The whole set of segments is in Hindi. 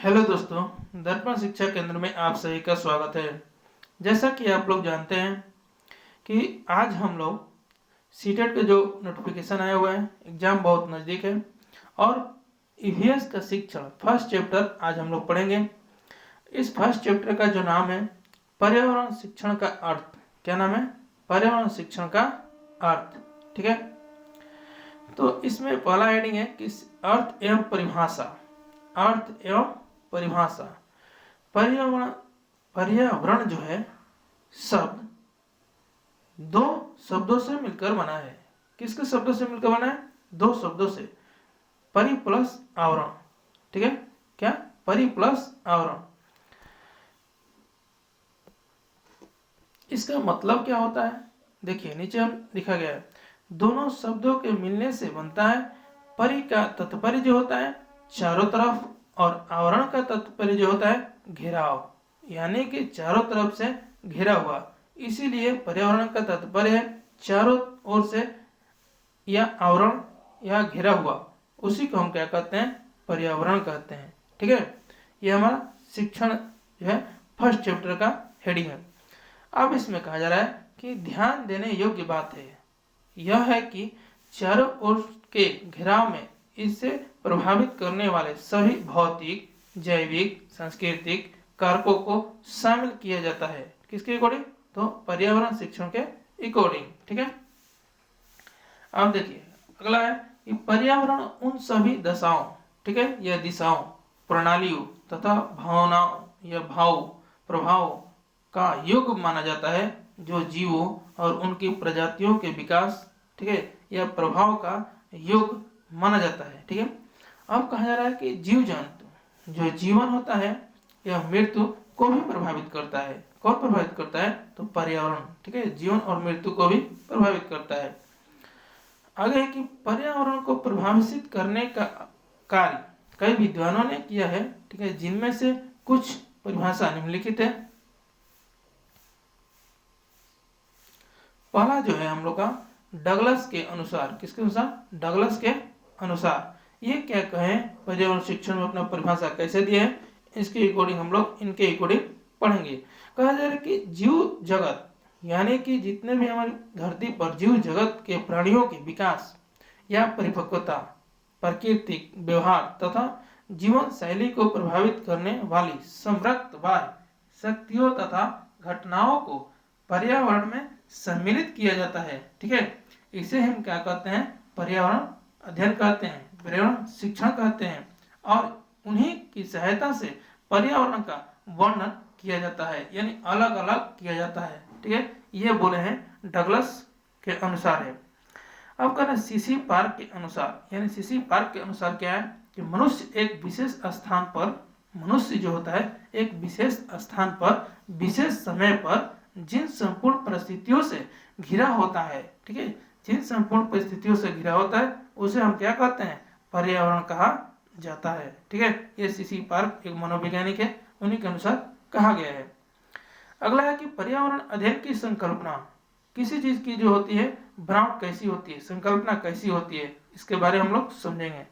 हेलो दोस्तों, दर्पण शिक्षा केंद्र में आप सभी का स्वागत है। जैसा कि आप लोग जानते हैं कि आज हम लोग सीटेट के जो नोटिफिकेशन आया हुआ है, एग्जाम बहुत नज़दीक है और ईवीएस का शिक्षण फर्स्ट चैप्टर आज हम लोग पढ़ेंगे। इस फर्स्ट चैप्टर का जो नाम है पर्यावरण शिक्षण का अर्थ। क्या नाम है? पर्यावरण शिक्षण का अर्थ। ठीक है, तो इसमें पहला हेडिंग है कि अर्थ एवं परिभाषा। अर्थ एवं परिभाषा। पर्यावरण पर्यावरण जो है शब्द दो शब्दों से मिलकर बना है। किसके शब्दों से मिलकर बना है? दो शब्दों से, परि प्लस आवरण। ठीक है, क्या? परि प्लस आवरण। इसका मतलब क्या होता है? देखिए नीचे हम लिखा गया है, दोनों शब्दों के मिलने से बनता है। परि का तात्पर्य जो होता है चारों तरफ और आवरण का तात्पर्य जो होता है घेराव, यानी कि चारों तरफ से घिरा हुआ। इसीलिए पर्यावरण का तात्पर्य है चारों ओर से या आवरण या घिरा हुआ। उसी को हम क्या कहते हैं? पर्यावरण कहते हैं। ठीक है, ये हमारा शिक्षण जो है फर्स्ट चैप्टर का हेडिंग है। अब इसमें कहा जा रहा है कि ध्यान देने योग्य बात है यह है कि चारों ओर के घेराव में इससे प्रभावित करने वाले सभी भौतिक, जैविक, सांस्कृतिक कारकों को शामिल किया जाता है। किसके अकॉर्डिंग? तो पर्यावरण शिक्षण के अकॉर्डिंग। ठीक है, अब देखिए अगला है कि पर्यावरण उन सभी दशाओं, ठीक है, या दिशाओं, प्रणालियों तथा भावनाओं या भाव प्रभाव का योग माना जाता है जो जीवों और उनकी प्रजातियों के विकास, ठीक है, या प्रभाव का योग माना जाता है। ठीक है, अब कहा जा रहा है कि जीव जंतु जो जीवन होता है यह मृत्यु को भी प्रभावित करता है। कौन प्रभावित करता है? तो पर्यावरण। ठीक है, जीवन और मृत्यु को भी प्रभावित करता है। आगे है कि पर्यावरण को प्रभावित करने का कार्य कई विद्वानों ने किया है। ठीक है, जिनमें से कुछ परिभाषा निम्नलिखित है। पहला जो है हम लोग का डगलस के अनुसार। किसके अनुसार? डगलस के अनुसार। ये क्या कहें पर्यावरण शिक्षण में अपना परिभाषा कैसे दिया है, इसके अकॉर्डिंग हम लोग इनके अकॉर्डिंग पढ़ेंगे। कहा जा रहा है कि जीव जगत यानी कि जितने भी हमारी धरती पर जीव जगत के प्राणियों के विकास या परिपक्वता, प्राकृतिक व्यवहार तथा जीवन शैली को प्रभावित करने वाली समृद्ध बाह्य शक्तियों तथा घटनाओं को पर्यावरण में सम्मिलित किया जाता है। ठीक है, इसे हम क्या कहते हैं? पर्यावरण अध्ययन कहते हैं, पर्यावरण शिक्षण कहते हैं और उन्हीं की सहायता से पर्यावरण का वर्णन किया जाता है, यानी अलग अलग किया जाता है। ठीक है, ये बोले हैं डगलस के अनुसार है। अब कहना सीसी पार्क के अनुसार, यानी सीसी पार्क के अनुसार क्या है कि मनुष्य एक विशेष स्थान पर, मनुष्य जो होता है एक विशेष स्थान पर विशेष समय पर जिन संपूर्ण परिस्थितियों से घिरा होता है, ठीक है, जिन संपूर्ण परिस्थितियों से घिरा होता है उसे हम क्या कहते हैं? पर्यावरण कहा जाता है। ठीक है, ये सीसी पार्क एक मनोवैज्ञानिक है, उन्हीं के अनुसार कहा गया है। अगला है कि पर्यावरण अध्ययन की संकल्पना। किसी चीज की जो होती है बनावट कैसी होती है, संकल्पना कैसी होती है, इसके बारे में हम लोग समझेंगे।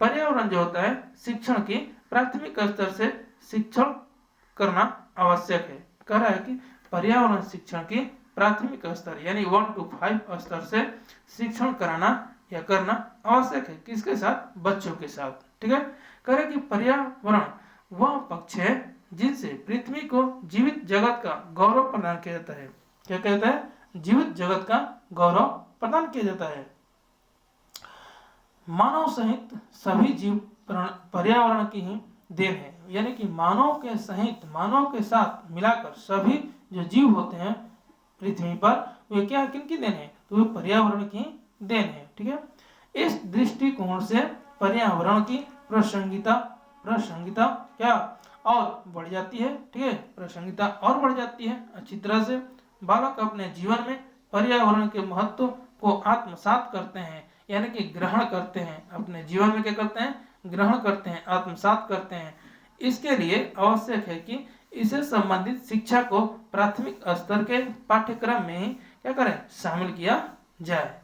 पर्यावरण जो होता है शिक्षण की प्राथमिक स्तर से शिक्षण करना आवश्यक है। कह रहा है कि पर्यावरण शिक्षण की प्राथमिक स्तर यानी 1 to 5 स्तर से शिक्षण कराना या करना आवश्यक है। किसके साथ? बच्चों के साथ। ठीक है, कह रहे कि पर्यावरण वह पक्ष है जिनसे पृथ्वी को जीवित जगत का गौरव प्रदान किया जाता है। क्या कहता है? जीवित जगत का गौरव प्रदान किया जाता है। मानव सहित सभी जीव पर्यावरण की ही देन है, यानी कि मानव के सहित, मानव के साथ मिलाकर सभी जो जीव होते हैं पृथ्वी पर वे क्या किनकी देन है? तो वे पर्यावरण की देन है। ठीक है, इस दृष्टिकोण से पर्यावरण की प्रासंगिकता क्या और बढ़ जाती है। ठीक है, प्रासंगिकता और बढ़ जाती है अच्छी तरह से। बालक अपने जीवन में पर्यावरण के महत्व को आत्मसात करते हैं, यानी कि ग्रहण करते हैं, अपने जीवन में क्या करते हैं? ग्रहण करते हैं, आत्मसात करते हैं। इसके लिए आवश्यक है कि इसे संबंधित शिक्षा को प्राथमिक स्तर के पाठ्यक्रम में ही क्या करें? शामिल किया जाए।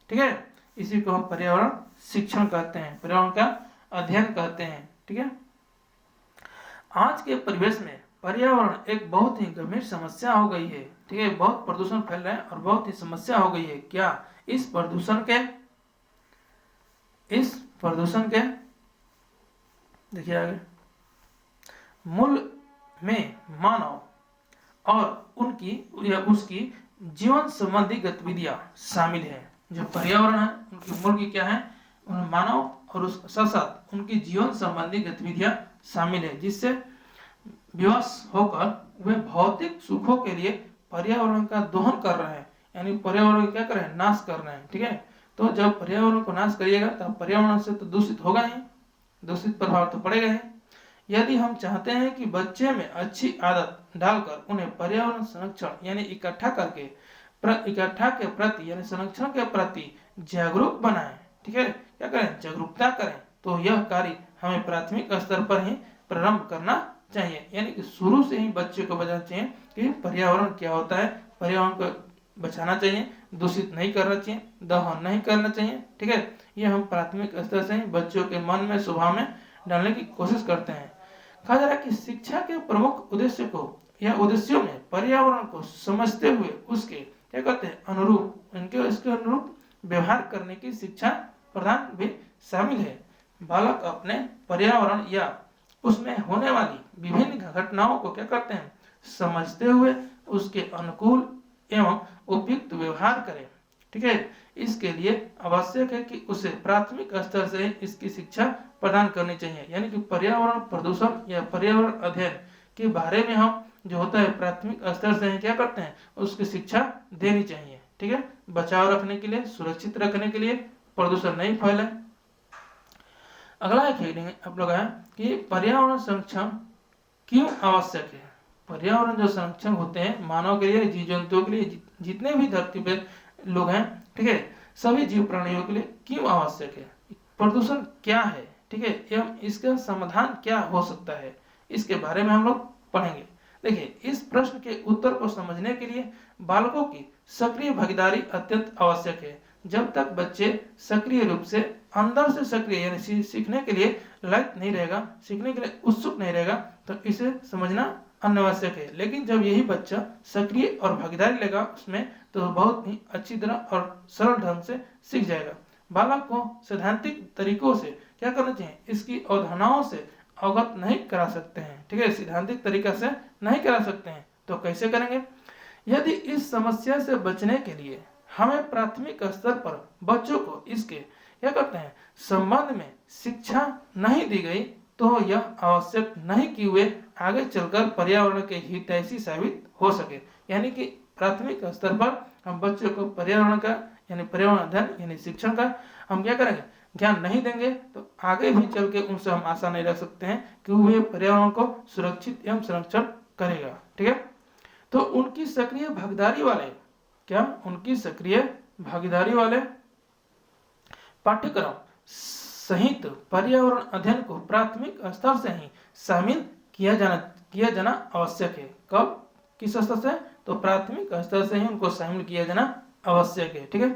ठीक है, इसी को हम पर्यावरण शिक्षण कहते हैं, पर्यावरण का अध्ययन कहते हैं। ठीक है, आज के परिवेश में पर्यावरण एक बहुत ही गंभीर समस्या हो गई है। ठीक है, बहुत प्रदूषण फैल रहा है और बहुत ही समस्या हो गई है। क्या इस प्रदूषण के देखिए आगे मूल में मानव और उनकी या उसकी जीवन संबंधी गतिविधियां शामिल है। जो पर्यावरण है उनकी मूल की क्या है, मानव और उस साथ साथ उनकी जीवन संबंधी गतिविधियां शामिल है, जिससे विवश होकर वे भौतिक सुखों के लिए पर्यावरण का दोहन कर रहे हैं, यानी पर्यावरण क्या कर रहे हैं, नाश कर रहे हैं। ठीक है, तो जब पर्यावरण को नाश करिएगा तो पर्यावरण से तो दूषित होगा ही, दूषित प्रभाव तो पड़ेगा ही। यदि हम चाहते हैं कि बच्चे में अच्छी आदत डालकर उन्हें पर्यावरण संरक्षण यानी इकट्ठा के प्रति यानी संरक्षण के प्रति जागरूक बनाएं, ठीक है, क्या करें, जागरूकता करें, तो यह कार्य हमें प्राथमिक स्तर पर ही प्रारंभ करना चाहिए। यानी कि शुरू से ही बच्चे को बताना चाहिए कि पर्यावरण क्या होता है, पर्यावरण को बचाना चाहिए, दूषित नहीं करना चाहिए, दहन नहीं करना चाहिए। ठीक है, ये हम प्राथमिक स्तर से ही बच्चों के मन में, स्वभाव में डालने की कोशिश करते हैं। कहा जा रहा है कि शिक्षा के प्रमुख उद्देश्य को या उद्देश्यों में पर्यावरण को समझते हुए उसके क्या कहते हैं अनुरूप इसके अनुरूप व्यवहार करने की शिक्षा प्रदान भी शामिल है। बालक अपने पर्यावरण या उसमें होने वाली विभिन्न घटनाओं को क्या करते हैं, समझते हुए उसके अनुकूल एवं उपयुक्त व्यवहार करें। ठीक है, इसके लिए आवश्यक है कि उसे प्राथमिक स्तर से इसकी शिक्षा प्रदान करनी चाहिए। यानी कि पर्यावरण प्रदूषण या पर्यावरण अध्ययन के बारे में हम जो होता है प्राथमिक स्तर से क्या करते हैं, उसकी शिक्षा देनी चाहिए। ठीक है, बचाव रखने के लिए, सुरक्षित रखने के लिए, प्रदूषण नहीं फैले। अगला एक हेडिंग आप लोग है कि पर्यावरण संरक्षण क्यों आवश्यक है। पर्यावरण जो संरक्षण होते हैं मानव के लिए, जीव जंतुओं के लिए, जितने भी धरती पे लोग हैं, ठीक है, सभी जीव प्राणियों के लिए क्यों आवश्यक है, प्रदूषण क्या है, ठीक है, एवं इसका समाधान क्या हो सकता है, इसके बारे में हम लोग पढ़ेंगे। देखिए, इस प्रश्न के उत्तर को समझने के लिए बालकों की सक्रिय भागीदारी अत्यंत आवश्यक है। जब तक बच्चे सक्रिय रूप से अंदर से सक्रिय यानी सीखने के लिए लायक नहीं रहेगा, सीखने के लिए उत्सुक नहीं रहेगा, तो इसे समझना अनावश्यक है। लेकिन जब यही बच्चा सक्रिय और भागीदारी लेगा उसमें, तो बहुत ही अच्छी तरह और सरल ढंग से सीख जाएगा। बालक को सैद्धांतिक तरीकों से क्या करना चाहिए, इसकी अवधारणाओं से अवगत नहीं करा सकते हैं। ठीक है, सैद्धांतिक तरीका से नहीं करा सकते हैं, तो कैसे करेंगे। यदि इस समस्या से बचने के लिए हमें प्राथमिक स्तर पर बच्चों को इसके क्या करते हैं संबंध में शिक्षा नहीं दी गई, तो यह आवश्यक नहीं कि वे आगे चलकर पर्यावरण के हितैषी साबित हो सके। यानी कि प्राथमिक स्तर पर हम बच्चों को पर्यावरण का यानी पर्यावरण अध्ययन यानी शिक्षण का हम क्या करेंगे, ज्ञान नहीं देंगे, तो आगे भी चल के उनसे हम आशा नहीं रख सकते हैं कि वे पर्यावरण को सुरक्षित एवं संरक्षण करेगा। ठीक है, तो उनकी सक्रिय भागीदारी वाले पाठ्यक्रम सहित पर्यावरण अध्ययन को प्राथमिक स्तर से ही शामिल किया जाना आवश्यक है। कब, किस स्तर से, तो प्राथमिक स्तर से ही उनको शामिल किया जाना आवश्यक है। ठीक है,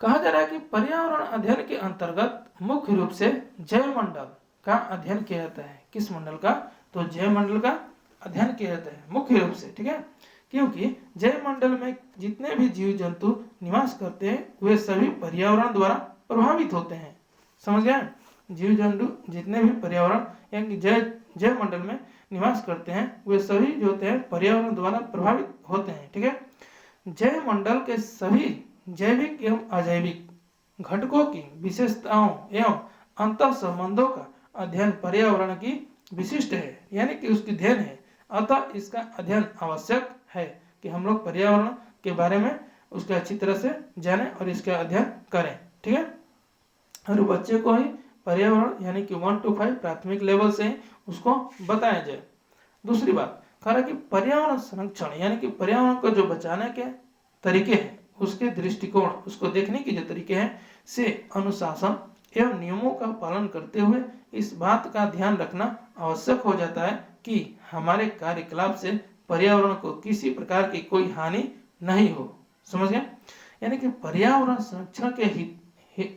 कहा जा रहा है कि पर्यावरण अध्ययन के अंतर्गत मुख्य रूप से जैव मंडल का अध्ययन किया जाता है। किस मंडल का, तो जैव मंडल का अध्ययन किया जाता है मुख्य रूप से। ठीक है, क्योंकि जैव मंडल में जितने भी जीव जंतु निवास करते हैं वे सभी पर्यावरण द्वारा प्रभावित होते हैं। समझ गए, जीव जंतु जितने भी पर्यावरण यानी जैव मंडल में निवास करते हैं वे सभी जो होते हैं पर्यावरण द्वारा प्रभावित होते हैं। ठीक है, जैव मंडल के सभी जैविक एवं अजैविक घटकों की विशेषताओं एवं अंतर संबंधों का अध्ययन पर्यावरण की विशिष्ट है, यानी कि उसकी देन है। अतः इसका अध्ययन आवश्यक है कि हम लोग पर्यावरण के बारे में उसके अच्छी तरह से जानें और इसका अध्ययन करें। ठीक है, और बच्चे को ही पर्यावरण यानी कि 1 to 5 प्राथमिक लेवल से ही उसको बताया जाए। दूसरी बात कह रहा है कि पर्यावरण संरक्षण यानी कि पर्यावरण को जो बचाने के तरीके हैं उसके दृष्टिकोण, उसको देखने के जो तरीके हैं से अनुशासन एवं नियमों का पालन करते हुए इस बात का ध्यान रखना आवश्यक हो जाता है कि हमारे कार्यकलाप से पर्यावरण को किसी प्रकार की कोई हानि नहीं हो। समझ गए, यानी कि पर्यावरण संरक्षण के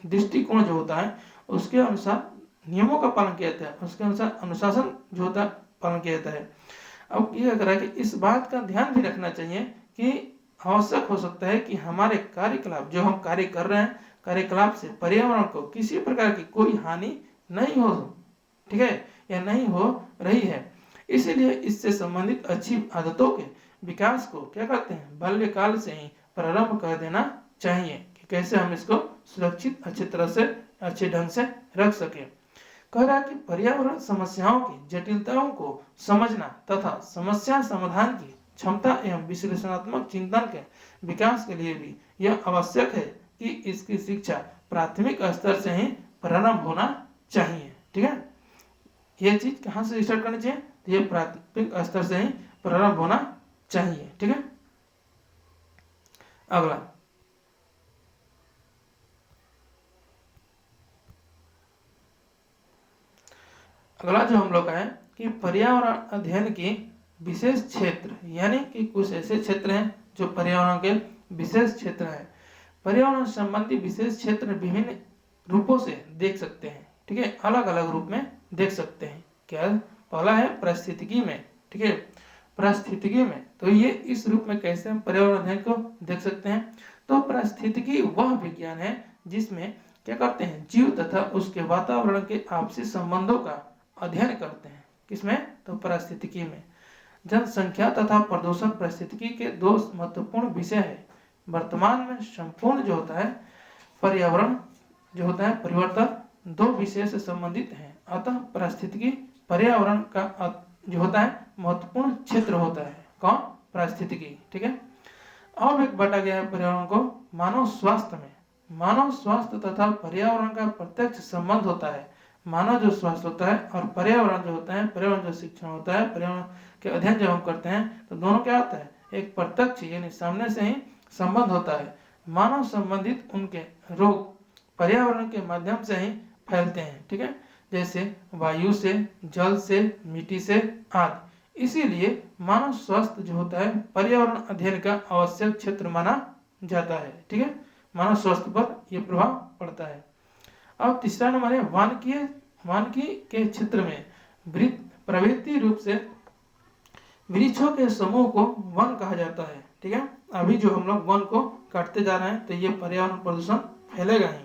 दृष्टिकोण जो होता है उसके अनुसार नियमों का पालन किया जाता है, उसके अनुसार अनुशासन जो होता है पालन किया जाता है। अब ये अगर है कि इस बात का ध्यान भी रखना चाहिए कि आवश्यक हो सकता है कि हमारे कार्यकलाप जो हम कार्य कर रहे हैं, कार्यकलाप से पर्यावरण को किसी प्रकार की कोई हानि नहीं हो, ठीक है, या नहीं हो रही है। इसीलिए इससे संबंधित अच्छी आदतों के विकास को क्या करते हैं, बाल्यकाल से ही प्रारंभ कर देना चाहिए कि कैसे हम इसको सुरक्षित अच्छी तरह से अच्छे ढंग से रख सके। कह रहा है कि पर्यावरण समस्याओं की जटिलताओं को समझना तथा समस्या समाधान की क्षमता एवं विश्लेषणात्मक चिंतन के विकास के लिए भी यह आवश्यक है कि इसकी शिक्षा प्राथमिक स्तर से ही प्रारंभ होना चाहिए। ठीक है, ये चीज कहाँ से स्टार्ट करनी चाहिए, तो ये प्राथमिक स्तर से ही प्रारंभ होना चाहिए। ठीक है, अगला जो हम लोग का है कि पर्यावरण अध्ययन की विशेष क्षेत्र, यानी कि कुछ ऐसे क्षेत्र हैं जो पर्यावरण के विशेष क्षेत्र हैं। पर्यावरण संबंधी विशेष क्षेत्र विभिन्न रूपों से देख सकते हैं। ठीक है, अलग अलग रूप में देख सकते हैं। क्या पहला है पारिस्थितिकी में। ठीक है, पारिस्थितिकी में तो ये इस रूप में कैसे हम पर्यावरण अध्ययन को देख सकते हैं, तो पारिस्थितिकी वह विज्ञान है जिसमें क्या करते हैं, जीव तथा उसके वातावरण के आपसी संबंधों का अध्ययन करते हैं। किसमें, तो पारिस्थितिकी में। जनसंख्या तथा प्रदूषण पारिस्थितिकी के दो महत्वपूर्ण विषय है। वर्तमान में संपूर्ण जो होता है पर्यावरण जो होता है परिवर्तन दो विषय से संबंधित है। अतः पारिस्थितिकी पर्यावरण का जो होता है महत्वपूर्ण क्षेत्र होता है। कौन, पारिस्थितिकी। ठीक है, अब एक बांटा गया है पर्यावरण को मानव स्वास्थ्य में। मानव स्वास्थ्य तथा पर्यावरण का प्रत्यक्ष संबंध होता है। मानव जो स्वास्थ्य होता है और पर्यावरण जो होता है, पर्यावरण जो शिक्षण होता है, पर्यावरण के अध्ययन जब हम करते हैं तो दोनों क्या होता है, एक प्रत्यक्ष यानी सामने से ही संबंध होता है। मानव संबंधित उनके रोग पर्यावरण के माध्यम से ही फैलते हैं। ठीक है, जैसे वायु से, जल से, मिट्टी से आदि। इसीलिए मानव स्वास्थ्य जो होता है पर्यावरण अध्ययन का आवश्यक क्षेत्र माना जाता है। ठीक है, मानव स्वास्थ्य पर यह प्रभाव पड़ता है। अब तीसरा नंबर है वानिकी के क्षेत्र में प्रवृत्ति रूप से वृक्षों के समूह को वन कहा जाता है। ठीक है, अभी जो हम लोग वन को काटते जा रहे हैं तो ये पर्यावरण प्रदूषण फैलेगा ही।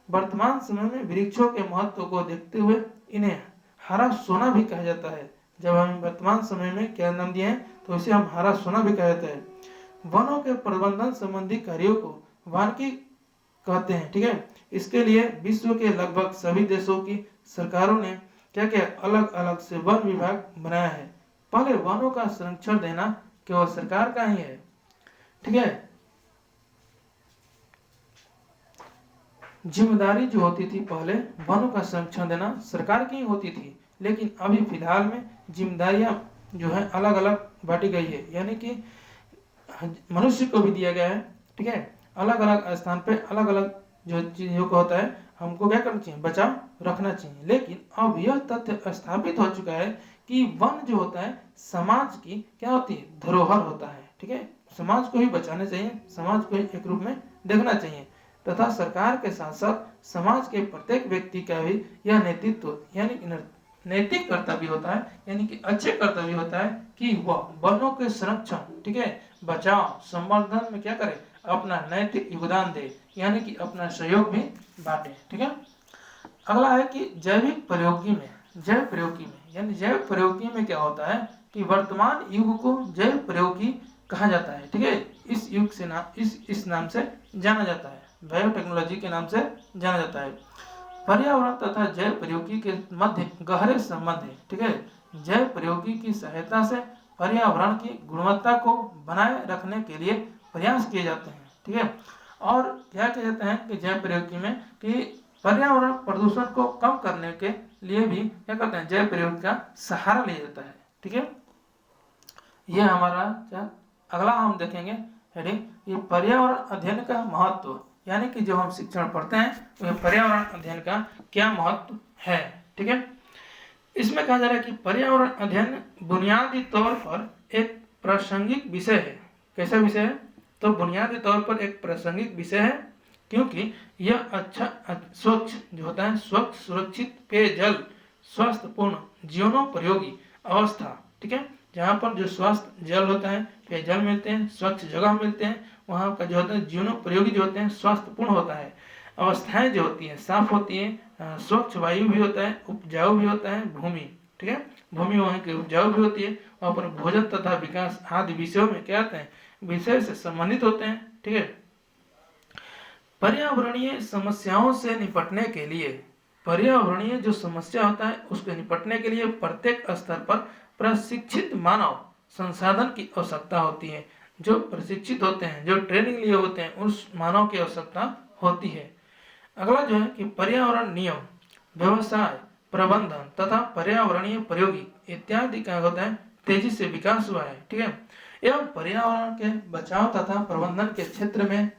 वर्तमान समय में वृक्षों के महत्व को देखते हुए इन्हें हरा सोना भी कहा जाता है। जब हम वर्तमान समय में क्या नाम दिए हैं तो इसे हम हरा सोना भी कहा जाता है। वनों के प्रबंधन संबंधी कार्यों को वानिकी कहते हैं। ठीक है, इसके लिए विश्व के लगभग सभी देशों की सरकारों ने क्या क्या अलग अलग से वन विभाग बनाया है। पहले वनों का संरक्षण देना केवल सरकार का ही है। ठीक है, जिम्मेदारी जो होती थी पहले वनों का संरक्षण देना सरकार की ही होती थी, लेकिन अभी फिलहाल में जिम्मेदारियां जो है अलग अलग बांटी गई है, यानी कि मनुष्य को भी दिया गया है। ठीक है, अलग अलग स्थान पे अलग अलग जो चीजों को होता है हमको क्या करना चाहिए, बचाव रखना चाहिए। लेकिन अब यह तथ्य स्थापित हो चुका है कि वन जो होता है समाज की क्या होती है, धरोहर होता है। ठीक है, समाज को ही बचाना चाहिए, समाज को ही एक रूप में देखना चाहिए तथा सरकार के साथ साथ समाज के प्रत्येक व्यक्ति का भी यह नेतृत्व यानी नैतिक कर्तव्य होता है, यानी कि अच्छे कर्तव्य होता है कि वह वनों के संरक्षण, ठीक है, बचाव संवर्धन में क्या करे, अपना नैतिक योगदान दे, यानी कि अपना सहयोग भी बांटे। ठीक है, अगला है कि जैव प्रयोगी में यानी जैव प्रयोगी में क्या होता है कि वर्तमान युग को जैव प्रयोगी कहा जाता है। ठीक है, इस युग से इस नाम से जाना जाता है, बायोटेक्नोलॉजी के नाम से जाना जाता है। पर्यावरण तथा जैव प्रयोगी के मध्य गहरे संबंध है। ठीक है, जैव प्रयोगी की सहायता से पर्यावरण की गुणवत्ता को बनाए रखने के लिए प्रयास किए जाते हैं। ठीक है, और क्या किया जाता है कि जैव प्रयोगी में कि पर्यावरण प्रदूषण को कम करने के लिए भी क्या करते हैं, जैव प्रयोग का सहारा लिया जाता है। ठीक है, यह हमारा अगला हम देखेंगे हेडिंग, ये पर्यावरण अध्ययन का महत्व, यानी कि जब हम शिक्षण पढ़ते हैं तो पर्यावरण अध्ययन का क्या महत्व है। ठीक है, इसमें कहा जा रहा है कि पर्यावरण अध्ययन बुनियादी तौर पर एक प्रासंगिक विषय है। कैसा विषय है, तो बुनियादी तौर पर एक प्रासंगिक विषय है, क्योंकि यह अच्छा स्वच्छ जो होता है, स्वच्छ सुरक्षित पेयजल, स्वास्थ्यपूर्ण जीवनोपयोगी अवस्था, ठीक है, जहाँ पर जो स्वस्थ जल होता है, पेयजल मिलते हैं, स्वच्छ जगह मिलते हैं, वहाँ का जो होता है जीवनोपयोगी जो होते हैं स्वास्थ्यपूर्ण होता है, अवस्थाएं जो होती हैं साफ होती हैं, स्वच्छ वायु भी होता है, उपजाऊ भी होता है भूमि, ठीक है, भूमि वहाँ की उपजाऊ भी होती है, वहाँ पर भोजन तथा विकास आदि विषयों में क्या आते हैं, विषय से संबंधित होते हैं, ठीक है। पर्यावरणीय समस्याओं से निपटने के लिए, पर्यावरणीय जो समस्या होता है उसके निपटने के लिए प्रत्येक स्तर पर प्रशिक्षित मानव संसाधन की आवश्यकता होती है। जो प्रशिक्षित होते हैं, जो ट्रेनिंग लिए होते हैं, उस मानव की आवश्यकता होती है। अगला जो है कि पर्यावरण नियम, व्यवसाय, प्रबंधन तथा पर्यावरणीय प्रयोगी इत्यादि का होता है तेजी से विकास हुआ है, ठीक है। एवं पर्यावरण के बचाव तथा प्रबंधन के क्षेत्र में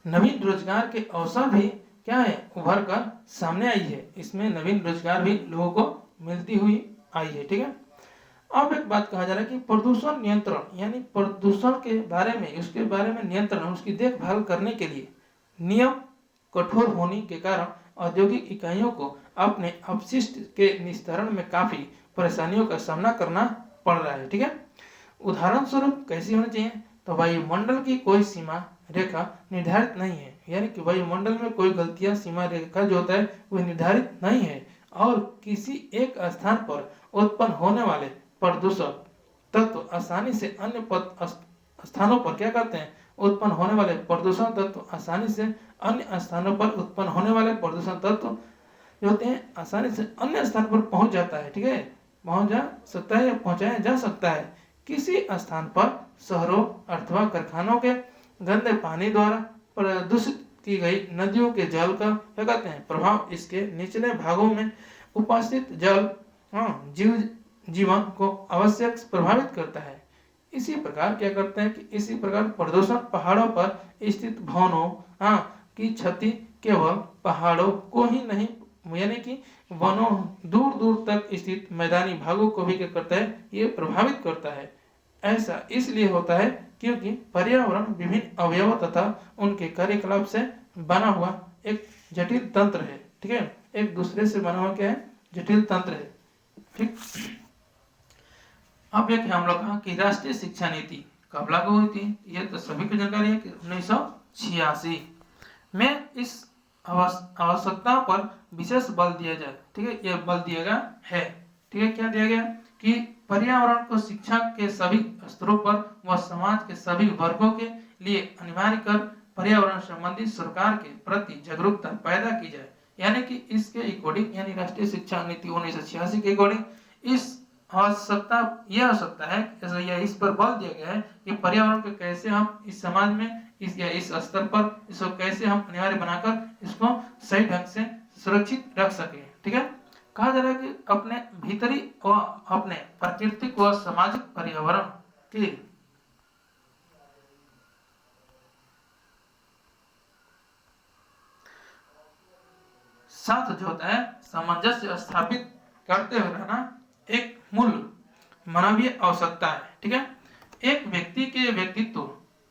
नवीन रोजगार के अवसर भी क्या है, उभर कर सामने आई है। इसमें नवीन रोजगार भी लोगों को मिलती हुई आई है, ठीक है। अब एक बात कहा जा रहा है कि प्रदूषण नियंत्रण, यानी प्रदूषण के बारे में, उसके बारे में नियंत्रण, उसकी देखभाल करने के लिए नियम कठोर होने के कारण औद्योगिक इकाइयों को अपने अपशिष्ट के निस्तारण में काफी परेशानियों का सामना करना पड़ रहा है, ठीक है। उदाहरण स्वरूप कैसी होनी चाहिए, तो वायुमंडल की कोई सीमा रेखा निर्धारित नहीं है, यानी कि वायुमंडल में कोई गलतियां, सीमा रेखा जो होता है वह निर्धारित नहीं है, और किसी एक स्थान पर उत्पन्न होने वाले प्रदूषक तत्व आसानी से अन्य स्थानों पर क्या करते हैं, उत्पन्न होने वाले प्रदूषण तत्व आसानी से अन्य स्थानों पर उत्पन्न होने वाले प्रदूषण तत्व जो होते हैं आसानी से अन्य स्थान पर पहुंच जाता है, ठीक है, पहुंच जा सकता है या पहुंचाया जा सकता है। किसी स्थान पर शहरों अथवा कारखानों के गंदे पानी द्वारा प्रदूषित की गई नदियों के जल का क्या कहते हैं प्रभाव इसके निचले भागों में उपस्थित जल जीवन को आवश्यक प्रभावित करता है। इसी प्रकार क्या करते हैं कि इसी प्रकार प्रदूषण पहाड़ों पर स्थित भवनों की क्षति केवल पहाड़ों को ही नहीं, यानी कि वनों दूर दूर तक स्थित मैदानी भागों को भी क्या करता है, ये प्रभावित करता है। ऐसा इसलिए होता है क्योंकि पर्यावरण विभिन्न अवयवों तथा उनके कार्यकलाप से बना हुआ एक जटिल तंत्र है, ठीक है, एक दूसरे से बना हुआ क्या है, जटिल तंत्र है, ठीक। अब एक हम लोग कहा कि राष्ट्रीय शिक्षा नीति कब लागू हुई थी, ये तो सभी को जानकारी है कि 1986 में इस आवश्यकता पर विशेष बल दिया जाए, ठीक है, यह बल दिया गया है, ठीक है। क्या दिया गया कि पर्यावरण को शिक्षा के सभी स्तरों पर व समाज के सभी वर्गों के लिए अनिवार्य कर पर्यावरण संबंधी सरकार के प्रति जागरूकता पैदा की जाए, यानी कि इसके अकॉर्डिंग, यानी राष्ट्रीय शिक्षा नीति 1986 के अकॉर्डिंग इस आवश्यकता, यह आवश्यकता है या इस पर बल दिया गया है कि पर्यावरण को कैसे हम इस समाज में इस स्तर पर इसको कैसे हम अनिवार्य बनाकर इसको सही ढंग से सुरक्षित रख सके, ठीक है। कहा जा रहा है कि अपने भीतरी व अपने प्राकृतिक व सामाजिक पर्यावरण के साथ जो होता है सामंजस्य स्थापित करते हुए रहना एक मूल मानवीय आवश्यकता है, ठीक है। एक व्यक्ति के व्यक्तित्व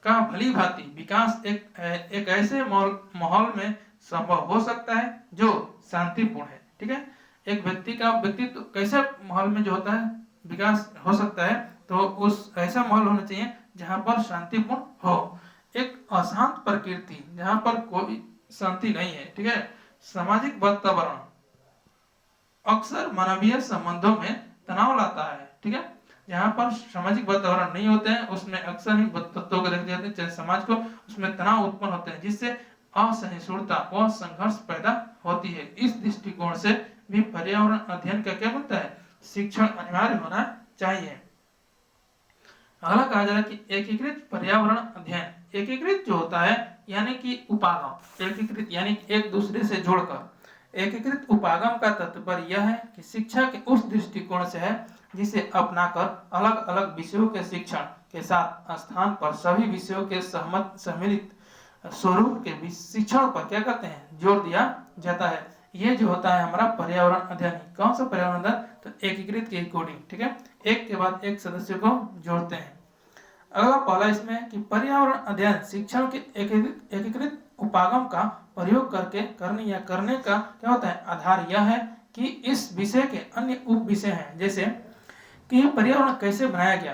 का भली भांति विकास एक ऐसे माहौल में संभव हो सकता है जो शांतिपूर्ण है, ठीक है। एक व्यक्ति का व्यक्तित्व कैसे माहौल में जो होता है विकास हो सकता है, तो उस ऐसा माहौल होना चाहिए जहां पर शांतिपूर्ण हो। एक अशांत प्रकृति जहां पर कोई शांति नहीं है, ठीक है। सामाजिक वातावरण अक्सर मानवीय संबंधों में तनाव लाता है, ठीक है। जहां पर सामाजिक वातावरण नहीं होते हैं उसमें अक्सर ही तत्वों को देख जाते हैं, चाहे समाज को, उसमें तनाव उत्पन्न होते हैं जिससे असहिष्णुता और संघर्ष पैदा होती है। इस दृष्टिकोण से भी पर्यावरण अध्ययन का क्या बनता है, शिक्षण अनिवार्य होना चाहिए। अगला कहा जा रहा है कि एकीकृत पर्यावरण अध्ययन, एकीकृत जो होता है यानी कि उपागम, एकीकृत यानी एक दूसरे से जोड़कर, एकीकृत उपागम का तात्पर्य यह है कि शिक्षा के उस दृष्टिकोण से है जिसे अपनाकर अलग अलग विषयों के शिक्षण के साथ स्थान पर सभी विषयों के सम्मिलित स्वरूप के शिक्षण पर क्या करते हैं, जोर दिया जाता है। ये जो होता है हमारा पर्यावरण अध्ययन। कौन सा पर्यावरण अध्ययन, तो एकीकृत के अकॉर्डिंग, ठीक है, एक के बाद एक सदस्य को जोड़ते हैं। अगला पहला इसमें कि पर्यावरण अध्ययन शिक्षण के एकीकृत उपागम का प्रयोग करके करने या करने का क्या होता है, आधार यह है कि इस विषय के अन्य उप विषय हैं, जैसे कि पर्यावरण कैसे बनाया गया,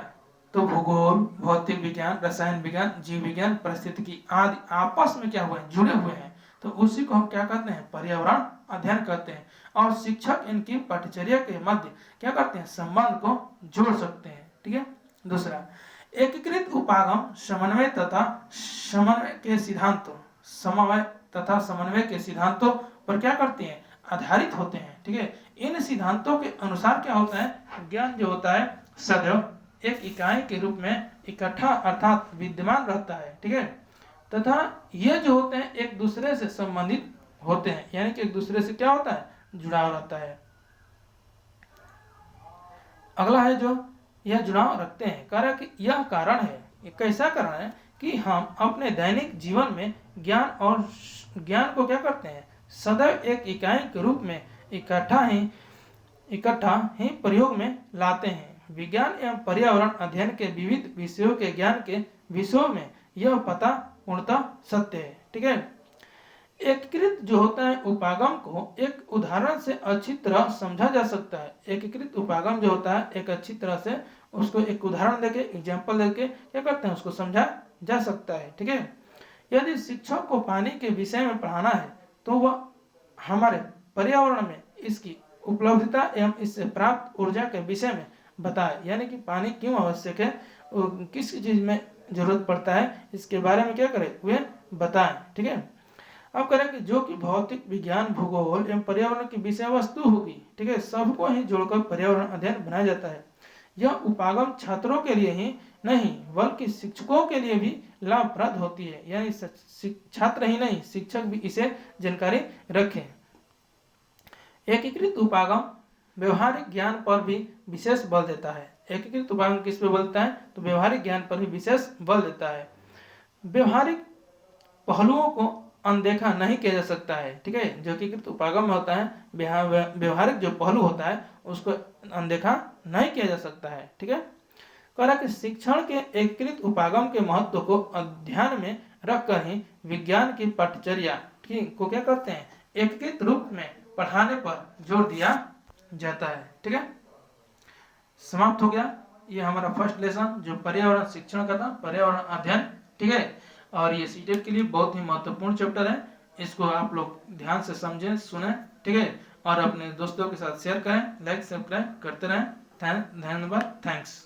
तो भूगोल, भौतिक विज्ञान, रसायन विज्ञान, जीव विज्ञान, परिस्थितिकी आदि आपस में क्या हुए हैं, जुड़े हुए हैं, तो उसी को हम क्या कहते हैं, पर्यावरण अध्ययन करते हैं। और शिक्षक इनकी पाठ्यचर्या के मध्य क्या करते हैं, संबंध को जोड़ सकते हैं। ठीक है। दूसरा, एकीकृत उपागम समन्वय तथा समन्वय के सिद्धांतों पर क्या करते हैं, आधारित होते हैं। ठीक है। इन सिद्धांतों के अनुसार क्या होता है, ज्ञान जो होता है सदैव एक इकाई के रूप में इकट्ठा अर्थात विद्यमान रहता है। ठीक है। तथा ये जो होते हैं एक दूसरे से संबंधित होते हैं, यानी कि एक दूसरे से क्या होता है, जुड़ाव रहता है। अगला है जो यह जुड़ाव रखते हैं, कारण कि यह कारण है, ये कैसा कारण है कि हम अपने दैनिक जीवन में ज्ञान को क्या करते हैं, सदैव एक इकाई के रूप में इकट्ठा ही प्रयोग में लाते हैं। विज्ञान एवं पर्यावरण अध्ययन के विविध विषयों के ज्ञान के विषयों में यह पता पूर्णतः सत्य है। ठीक है। एकीकृत जो होता है उपागम को एक उदाहरण से अच्छी तरह समझा जा सकता है। एकीकृत उपागम जो होता है एक अच्छी तरह से उसको एक उदाहरण देके, एग्जाम्पल देके क्या करते हैं, उसको समझा जा सकता है। ठीक है। यदि शिक्षक को पानी के विषय में पढ़ाना है तो वह हमारे पर्यावरण में इसकी उपलब्धता एवं इससे प्राप्त ऊर्जा के विषय में बताए, यानी कि पानी क्यों आवश्यक है, किस चीज में जरूरत पड़ता है, इसके बारे में क्या करें, वे बताएं। ठीक है। अब करेंगे जो कि भौतिक विज्ञान, भूगोल एवं पर्यावरण की विषय वस्तु होगी। ठीक है। सबको ही जोड़कर पर्यावरण अध्ययन बनाया जाता है। यह उपागम छात्रों के लिए ही नहीं बल्कि शिक्षकों के लिए भी लाभप्रद होती है, यानी छात्र ही नहीं शिक्षक भी इसे जानकारी रखें। एकीकृत उपागम व्यवहारिक ज्ञान पर भी विशेष बल देता है। एकीकृत उपागम किस पे बोलता है, तो व्यवहारिक ज्ञान पर भी विशेष बल देता है। व्यवहारिक पहलुओं को अनदेखा नहीं किया जा सकता है। ठीक है। जो एकीकृत उपागम में होता है, व्यवहारिक जो पहलू होता है उसको अनदेखा नहीं किया जा सकता है। ठीक है। कह रहा कि शिक्षण के एकीकृत उपागम के महत्व को ध्यान में रखकर ही विज्ञान की पाठ्यचर्या को क्या करते हैं, एकीकृत रूप में पढ़ाने पर जोर दिया जाता है। ठीक है। समाप्त हो गया ये हमारा फर्स्ट लेसन जो पर्यावरण शिक्षण का था, पर्यावरण अध्ययन। ठीक है। और ये सीटेट के लिए बहुत ही महत्वपूर्ण चैप्टर है, इसको आप लोग ध्यान से समझें, सुने। ठीक है। और अपने दोस्तों के साथ शेयर करें, लाइक सब्सक्राइब करते रहें। धन्यवाद। थैंक्स।